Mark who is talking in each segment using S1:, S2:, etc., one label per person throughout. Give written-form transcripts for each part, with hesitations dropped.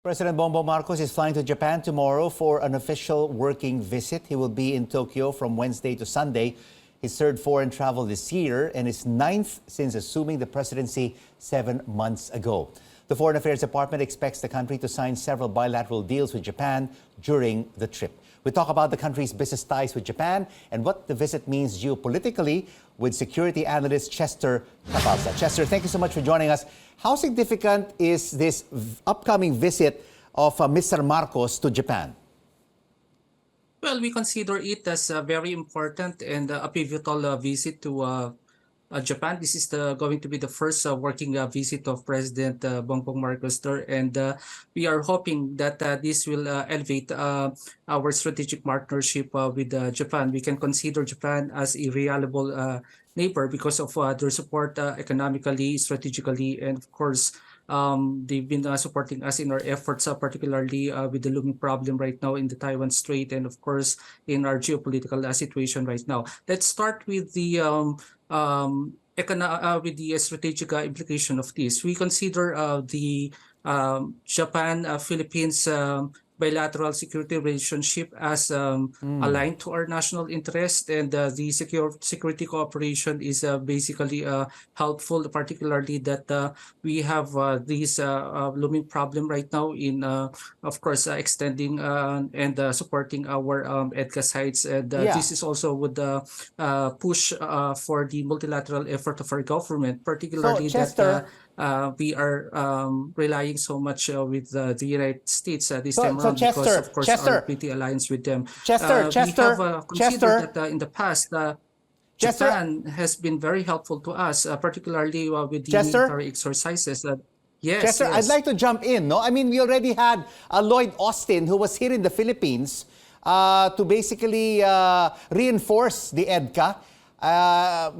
S1: President Bongbong Marcos is flying to Japan tomorrow for an official working visit. He will be in Tokyo from Wednesday to Sunday, his third foreign travel this year and his ninth since assuming the presidency 7 months ago. The Foreign Affairs Department expects the country to sign several bilateral deals with Japan during the trip. We talk about the country's business ties with Japan and what the visit means geopolitically with security analyst Chester Cabalza. Chester, thank you so much for joining us. How significant is this upcoming visit of Mr. Marcos to Japan?
S2: Well, we consider it as very important and a pivotal visit to Japan. This is going to be the first working visit of President Bongbong Marcos there, and we are hoping that this will elevate our strategic partnership with Japan. We can consider Japan as a reliable neighbor because of their support economically, strategically, and of course, they've been supporting us in our efforts, particularly with the looming problem right now in the Taiwan Strait, and of course, in our geopolitical situation right now. Let's start with the strategic implication of this. We consider the Japan-Philippines bilateral security relationship as aligned to our national interest, and the security cooperation is basically helpful, particularly that we have this looming problem right now in, of course, extending and supporting our EDCA sites, and this is also would push for the multilateral effort of our government, particularly that we are relying so much with the United States this time around because, of course, our treaty alliance with them. We have considered that in the past, Japan has been very helpful to us, particularly with the military exercises. Yes,
S1: Chester, I'd like to jump in. No, I mean, we already had Lloyd Austin, who was here in the Philippines, to basically reinforce the EDCA,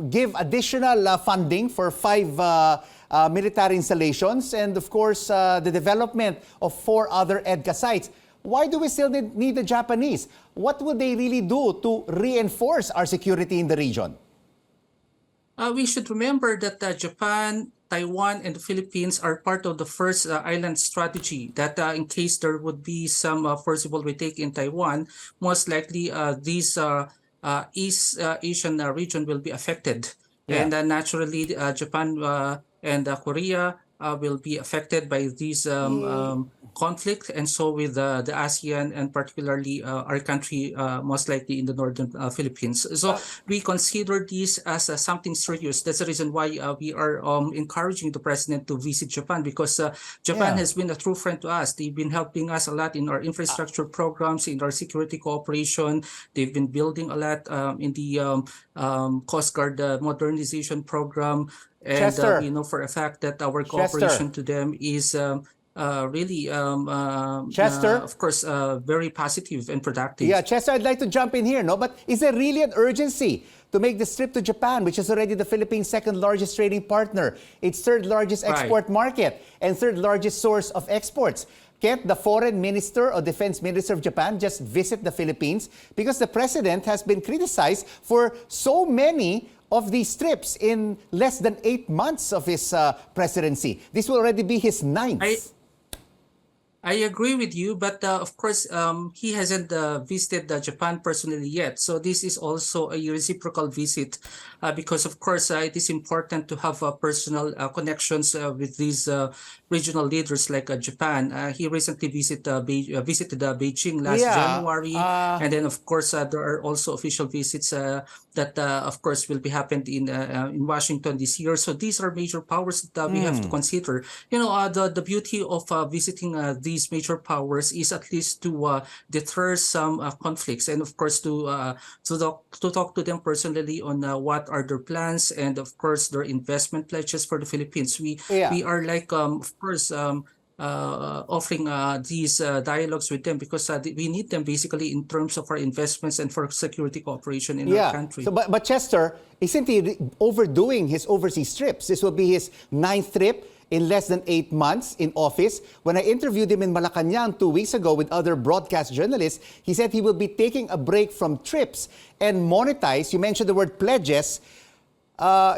S1: give additional funding for 5 military installations, and of course the development of 4 other EDCA sites. Why do we still need the Japanese? What would they really do to reinforce our security in the region?
S2: We should remember that Japan, Taiwan, and the Philippines are part of the first island strategy, that in case there would be some forcible retake in Taiwan, most likely this East Asian region will be affected. And naturally, Japan and Korea will be affected by this conflict, and so with the ASEAN and particularly our country, most likely in the northern Philippines. So we consider this as something serious. That's the reason why we are encouraging the president to visit Japan, because Japan has been a true friend to us. They've been helping us a lot in our infrastructure programs, in our security cooperation. They've been building a lot in the Coast Guard modernization program. And we know for a fact that our cooperation to them is really, of course, very positive and productive.
S1: Yeah, Chester, I'd like to jump in here, no? But is there really an urgency to make this trip to Japan, which is already the Philippines' second largest trading partner, its third largest export market, and third largest source of exports? Can't the foreign minister or defense minister of Japan just visit the Philippines? Because the president has been criticized for so many of these trips in less than 8 months of his presidency. This will already be his 9th.
S2: I agree with you, but of course, he hasn't visited Japan personally yet. So this is also a reciprocal visit because, of course, it is important to have personal connections with these regional leaders like Japan. He recently visited Beijing last January. And then, of course, there are also official visits that, of course, will be happened in Washington this year. So these are major powers that we have to consider. You know, the beauty of visiting these major powers is at least to deter some conflicts, and of course to talk to them personally on what are their plans, and of course their investment pledges for the Philippines. We are like of course offering these dialogues with them because we need them basically in terms of our investments and for security cooperation in our country.
S1: So, but Chester, isn't he overdoing his overseas trips? This will be his 9th trip in less than 8 months in office. When I interviewed him in Malacanang 2 weeks ago with other broadcast journalists, he said he will be taking a break from trips and monetize, you mentioned the word pledges,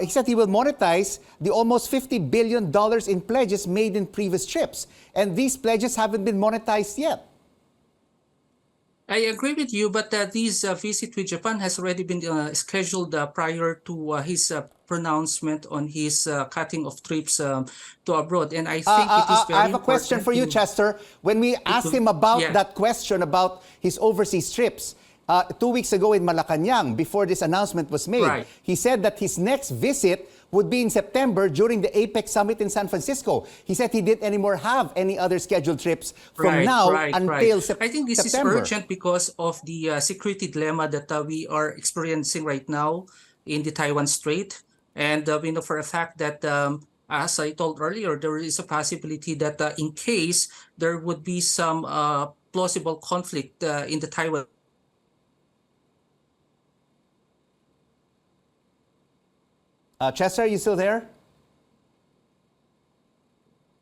S1: he said he will monetize the almost $50 billion in pledges made in previous trips. And these pledges haven't been monetized yet.
S2: I agree with you, but this visit with Japan has already been scheduled prior to his pronouncement on his cutting of trips to abroad. And I think it is very
S1: I have a question for you, Chester. When we asked him about that question about his overseas trips, 2 weeks ago in Malacanang, before this announcement was made, he said that his next visit would be in September during the APEC summit in San Francisco. He said he didn't anymore have any other scheduled trips from now until September.
S2: I think this is urgent because of the security dilemma that we are experiencing right now in the Taiwan Strait. And we know for a fact that, as I told earlier, there is a possibility that in case there would be some plausible conflict in the Taiwan.
S1: Chester, are you still there?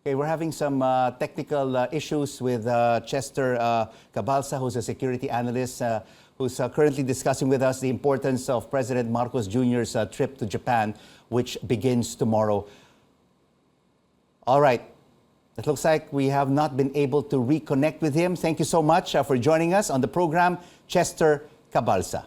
S1: Okay, we're having some technical issues with Chester Cabalza, who's a security analyst, who's currently discussing with us the importance of President Marcos Jr.'s trip to Japan, which begins tomorrow. All right. It looks like we have not been able to reconnect with him. Thank you so much for joining us on the program, Chester Cabalza.